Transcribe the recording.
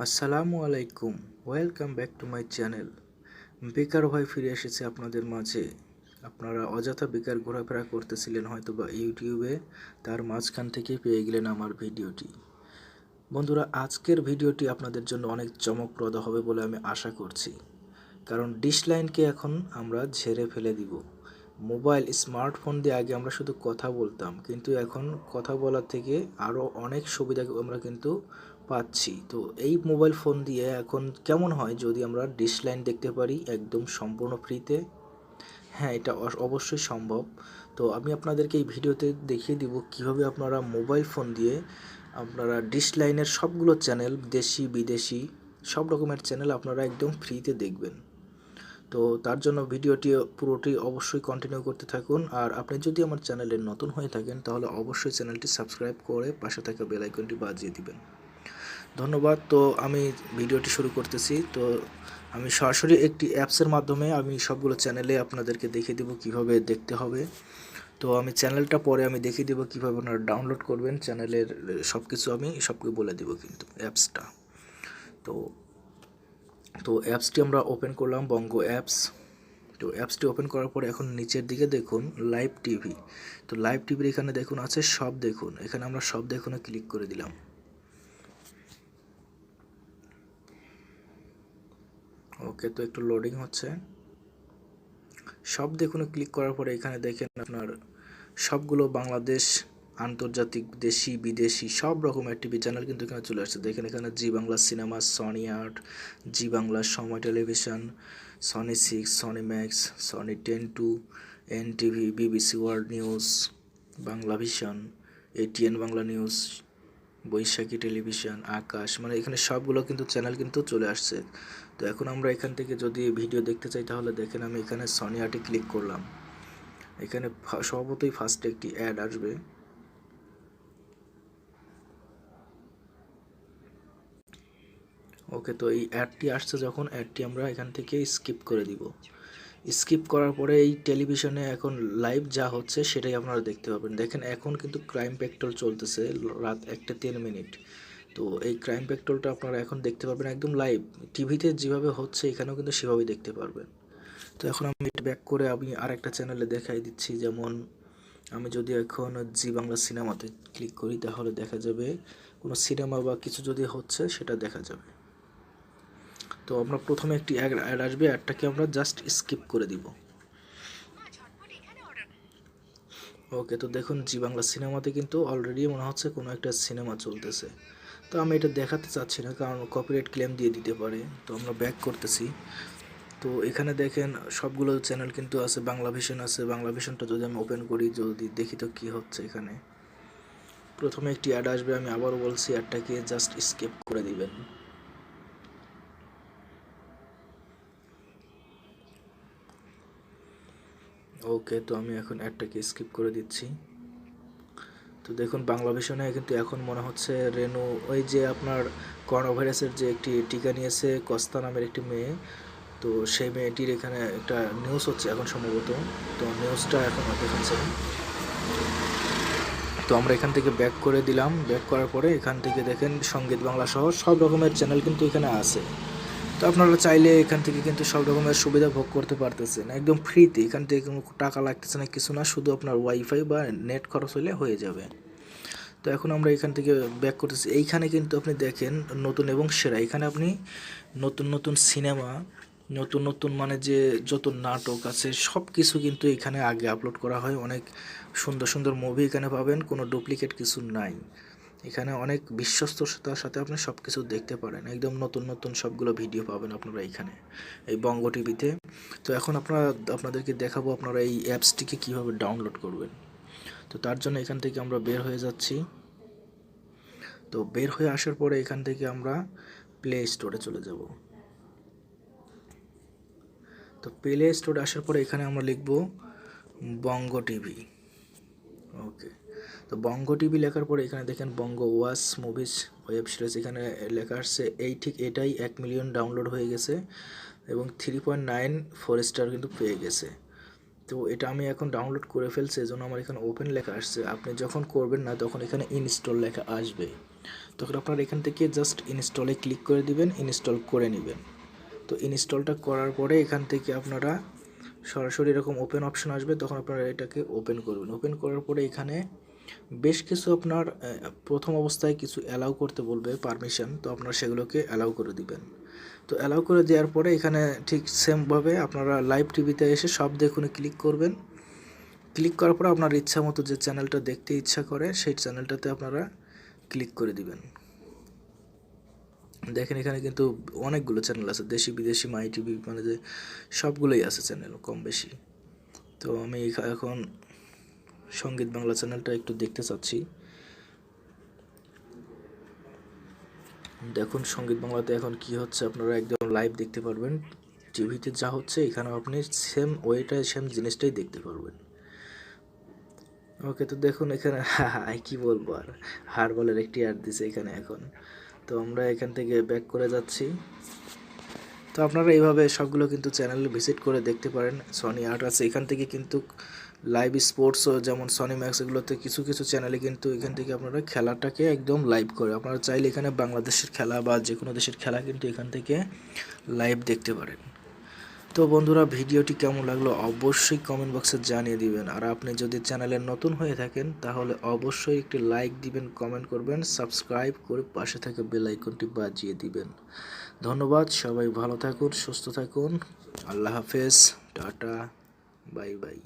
আসসালামু আলাইকুম, welcome back to my channel. বেকার ভাই ফিরে এসেছে আপনাদের মাঝে। আপনারা অযথা বেকার ঘোরাফেরা করতেছিলেন হয়তো বা ইউটিউবে, তার মাঝখান থেকে পেয়ে গেলেন আমার ভিডিওটি। বন্ধুরা, আজকের ভিডিওটি আপনাদের জন্য অনেক চমকপ্রদ হবে বলে আমি আশা করছি, কারণ ডিশ লাইনকে এখন আমরা ঝেড়ে ফেলে দিব। মোবাইল স্মার্টফোন দিয়ে আগে আমরা শুধু কথা বলতাম, কিন্তু এখন কথা বলার থেকে আরও অনেক সুবিধা আমরা কিন্তু পাচ্ছি। তো এই মোবাইল ফোন দিয়ে এখন কেমন হয় যদি আমরা ডিশ লাইন দেখতে পারি একদম সম্পূর্ণ ফ্রিতে? হ্যাঁ, এটা অবশ্যই সম্ভব। তো আমি আপনাদেরকে এই ভিডিওতে দেখিয়ে দিব কিভাবে আপনারা মোবাইল ফোন দিয়ে আপনারা ডিশ লাইনের সবগুলো চ্যানেল, দেশি বিদেশি সব রকমের চ্যানেল আপনারা একদম ফ্রিতে দেখবেন। তো তার জন্য ভিডিওটি পুরোটি অবশ্যই কন্টিনিউ করতে থাকুন। আর আপনি যদি আমার চ্যানেলে নতুন হয়ে থাকেন তাহলে অবশ্যই চ্যানেলটি সাবস্ক্রাইব করে পাশে থাকা বেল আইকনটি বাজিয়ে দিবেন। ধন্যবাদ। তো আমি ভিডিওটি শুরু করতেছি। তো আমি সরাসরি একটি অ্যাপসের মাধ্যমে আমি সবগুলো চ্যানেলে আপনাদেরকে দেখিয়ে দেবো কিভাবে দেখতে হবে। তো আমি চ্যানেলটা পরে আমি দেখিয়ে দেবো কীভাবে আপনারা ডাউনলোড করবেন চ্যানেলের সব কিছু আমি সবকে বলে দেবো কিন্তু অ্যাপসটা। তো তো অ্যাপসটি আমরা ওপেন করলাম, বঙ্গ অ্যাপস। তো অ্যাপসটি ওপেন করার পরে এখন নিচের দিকে দেখুন লাইভ টিভি। তো লাইভ টিভির এখানে দেখুন আছে সব দেখুন, এখানে আমরা সব দেখুনে ক্লিক করে দিলাম। ওকে, তো একটু লোডিং হচ্ছে। সব দেখুনে ক্লিক করার পরে এখানে দেখেন আপনার সবগুলো বাংলাদেশ, আন্তর্জাতিক, দেশি বিদেশি সব রকমের টিভি চ্যানেল কিন্তু এখানে চলে আসছে। দেখেন এখানে জি বাংলা সিনেমা, সনি আট, Zee Bangla, Somoy television, Sony six, Sony Max, Sony 10-2, NTV, BBC World News, Bangla vision, ATN Bangla News, Baishakhi television, Akash, মানে এখানে সবগুলো কিন্তু চ্যানেল কিন্তু চলে আসছে। তো এখন আমরা এখান থেকে যদি ভিডিও দেখতে চাই তাহলে দেখেন আমি এখানে সনি আটে ক্লিক করলাম। এখানে স্বভাবতই ফার্স্টে একটি অ্যাড আসবে। ওকে, তো এই অ্যাডটি আসছে যখন, অ্যাডটি আমরা এখান থেকে স্কিপ করে দিব। স্কিপ করার পরে এই টেলিভিশনে এখন লাইভ যা হচ্ছে সেটাই আপনারা দেখতে পাবেন। দেখেন এখন কিন্তু ক্রাইম পেট্রোল চলতেছে রাত 1:03। তো এই ক্রাইম পেট্রোলটা আপনারা এখন দেখতে পাবেন একদম লাইভ, টিভিতে যেভাবে হচ্ছে এখানেও কিন্তু সেভাবেই দেখতে পারবেন। তো এখন আমি ব্যাক করে আমি আরেকটা চ্যানেলে দেখাই দিচ্ছি। যেমন আমি যদি এখন জি বাংলা সিনেমাতে ক্লিক করি তাহলে দেখা যাবে কোনো সিনেমা বা কিছু যদি হচ্ছে সেটা দেখা যাবে। তো আমরা প্রথমে একটি অ্যাড আসবে, অ্যাডটাকে আমরা জাস্ট স্কিপ করে দিব। ওকে, তো দেখুন জি বাংলা সিনেমাতে কিন্তু অলরেডি মনে হচ্ছে কোনো একটা সিনেমা চলতেছে। তো আমি এটা দেখাতে চাচ্ছি না কারণ কপিরাইট ক্লেম দিয়ে দিতে পারে। তো আমরা ব্যাক করতেছি। তো এখানে দেখেন সবগুলো চ্যানেল কিন্তু আছে, বাংলা ভিশন আছে। বাংলা ভিশনটা যদি আমি ওপেন করি, যদি দেখি তো কী হচ্ছে এখানে। প্রথমে একটি অ্যাড আসবে, আমি আবারও বলছি অ্যাডটাকে জাস্ট স্কিপ করে দিবেন। ওকে, তো আমি এখন অ্যাডটাকে স্কিপ করে দিচ্ছি। তো দেখুন বাংলা ভিশনে কিন্তু এখন মনে হচ্ছে রেনু, ওই যে আপনার করোনা ভাইরাসের যে একটি টিকা নিয়েছে কস্তা নামের একটি মেয়ে, তো সেই মেয়েটির এখানে একটা নিউজ হচ্ছে এখন সম্ভবত। তো নিউজটা এখন দেখাচ্ছে। তো আমরা এখান থেকে ব্যাক করে দিলাম। ব্যাক করার পরে এখান থেকে দেখেন সঙ্গীত বাংলা সহ সব রকমের চ্যানেল কিন্তু এখানে আছে। তো আপনারা চাইলে এখান থেকে কিন্তু সব রকমের সুবিধা ভোগ করতে পারতেছেন একদম ফ্রিতে। এখান থেকে কোনো টাকা লাগতেছে না, কিছু না, শুধু আপনার ওয়াইফাই বা নেট খরচ হলে হয়ে যাবে। তো এখন আমরা এখান থেকে ব্যাক করতেছি। এইখানে কিন্তু আপনি দেখেন নতুন এবং সেরা, এখানে আপনি নতুন নতুন সিনেমা, নতুন নতুন মানে যে যত নাটক আছে সব কিছু কিন্তু এখানে আগে আপলোড করা হয়। অনেক সুন্দর সুন্দর মুভি এখানে পাবেন, কোনো ডুপ্লিকেট কিছু নাই। এখানে অনেক বিশ্বস্ততার সাথে আপনি সব কিছু দেখতে পারেন, একদম নতুন নতুন সবগুলো ভিডিও পাবেন আপনারা এখানে এই বঙ্গ টিভিতে। তো এখন আপনাদেরকে দেখাবো আপনারা এই অ্যাপসটিকে কীভাবে ডাউনলোড করবেন। তো তার জন্য এখান থেকে আমরা বের হয়ে যাচ্ছি। তো বের হয়ে আসার পরে এখান থেকে আমরা প্লে স্টোরে চলে যাব। তো প্লে স্টোরে আসার পরে এখানে আমরা লিখব বঙ্গ টিভি। ওকে, তো বঙ্গ টিভি লেখার পরে এখানে দেখেন বঙ্গ ওয়াচ মুভিজ ওয়েব সিরিজ, এখানে লেখা আসছে এই ঠিক এটাই 1 মিলিয়ন ডাউনলোড হয়ে গেছে এবং 3.94 স্টার কিন্তু পেয়ে গেছে। তো এটা আমি এখন ডাউনলোড করে ফেলছি, এজন্য আমার এখানে ওপেন লেখা আসছে। আপনি যখন করবেন না তখন এখানে ইনস্টল লেখা আসবে। তখন আপনারা এখান থেকে জাস্ট ইনস্টলে ক্লিক করে দিবেন, ইনস্টল করে নেবেন। তো ইনস্টলটা করার পরে এখান থেকে আপনারা সরাসরি এরকম ওপেন অপশন আসবে, তখন আপনারা এটাকে ওপেন করবেন। ওপেন করার পরে এখানে বেশ কিছু আপনার প্রথম অবস্থায় কিছু অ্যালাউ করতে বলবে পারমিশন, তো আপনারা সেগুলোকে অ্যালাউ করে দিবেন। তো অ্যালাউ করে দেওয়ার পরে এখানে ঠিক সেমভাবে আপনারা লাইভ টিভিতে এসে সব দেখুনে ক্লিক করবেন। ক্লিক করার পর আপনার ইচ্ছা মতো যে চ্যানেলটা দেখতে ইচ্ছা করে সেই চ্যানেলটাতে আপনারা ক্লিক করে দিবেন। দেখেন এখানে কিন্তু অনেকগুলো চ্যানেল আছে, দেশি বিদেশি মাই টিভি, মানে যে সবগুলোই আছে চ্যানেল কম বেশি। তো আমি এখন সঙ্গীত বাংলা চ্যানেলটা একটু দেখতে চাচ্ছি। দেখুন সঙ্গীত বাংলাতে এখন কি হচ্ছে আপনারা একদম লাইভ দেখতে পারবেন। টিভিতে যা হচ্ছে এখানে আপনি সেম ওয়েটাই সেম জিনিসটাই দেখতে পারবেন। ওকে, তো দেখুন এখানে কি বলবো আর, হারবালের একটি অ্যাড দিছে এখানে এখন। তো আমরা এখান থেকে ব্যাক করে যাচ্ছি। তো আপনারা এইভাবে সবগুলো কিন্তু চ্যানেল ভিজিট করে দেখতে পারেন। সনি আর্ট আছে এখান থেকে কিন্তু লাইভ স্পোর্টসও, যেমন সনি ম্যাক্স, এগুলোতে কিছু কিছু চ্যানেলে কিন্তু এখান থেকে আপনারা খেলাটাকে একদম লাইভ করে, আপনারা চাইলে এখানে বাংলাদেশের খেলা বা যে কোনো দেশের খেলা কিন্তু এখান থেকে লাইভ দেখতে পারেন। তো বন্ধুরা, ভিডিওটি কেমন লাগলো অবশ্যই কমেন্ট বক্সে জানিয়ে দিবেন। আর আপনি যদি চ্যানেলে নতুন হয়ে থাকেন তাহলে অবশ্যই একটি লাইক দিবেন, কমেন্ট করবেন, সাবস্ক্রাইব করে পাশে থাকা বেল আইকনটি বাজিয়ে দিবেন। ধন্যবাদ, সবাই ভালো থাকুন, সুস্থ থাকুন, আল্লাহ হাফেজ, টাটা, বাই বাই।